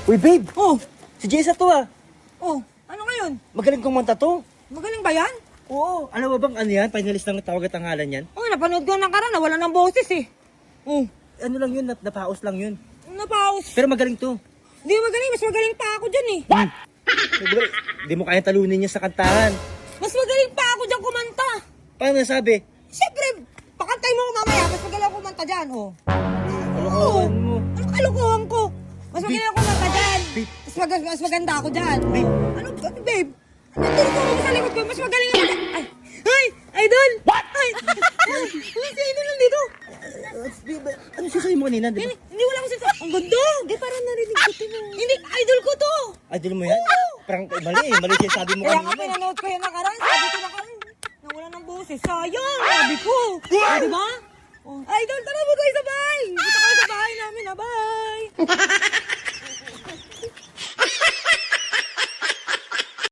Uy, babe! Oh, Si Jessa to ah! oh, ano ngayon? Magaling kumanta to! Magaling ba yan? Oo! Alam mo bang ano yan? Finalist ng tawag at tanghalan yan? Oh, napanood ko ng karan, wala ng boses eh. Oh, Ano lang yun? Napaos lang yun. napaus. Pero magaling to. Di magaling, mas magaling pa ako dyan eh. Diba, di mo kaya talunin niya sa kantahan. Mas magaling pa ako dyan kumanta. Paano nasabi? Siyempre, pakantay mo ko mamaya, mas magaling ako kumanta dyan, oh. Kalokohan mo. Ano kalokohan ko? Mas magaling ako kumanta dyan. Babe. Mas maganda ako dyan. Babe. Ano, babe? Nandito ko sa likod ko, mas magaling ako dyan. Ay, idol! What? Ay, si idol nandito. Babe, ano sasabi mo kanina? Di ba? Hindi wala ko sinasabi. Ang ganda! Hindi, parang narinig ko ito. Hindi, idol ko to! Idol mo yan? Parang mali eh. Mali siya sabi mo Kaya nga kanina. pinanood ko yung nakaraan. Sabi ko nakaraan, nawala ng boses. Sayang! Sabi ko. Oh, di ba? Oh, idol, tara mo tayo sa bahay! Punta kayo sa bahay namin, ha? Bye!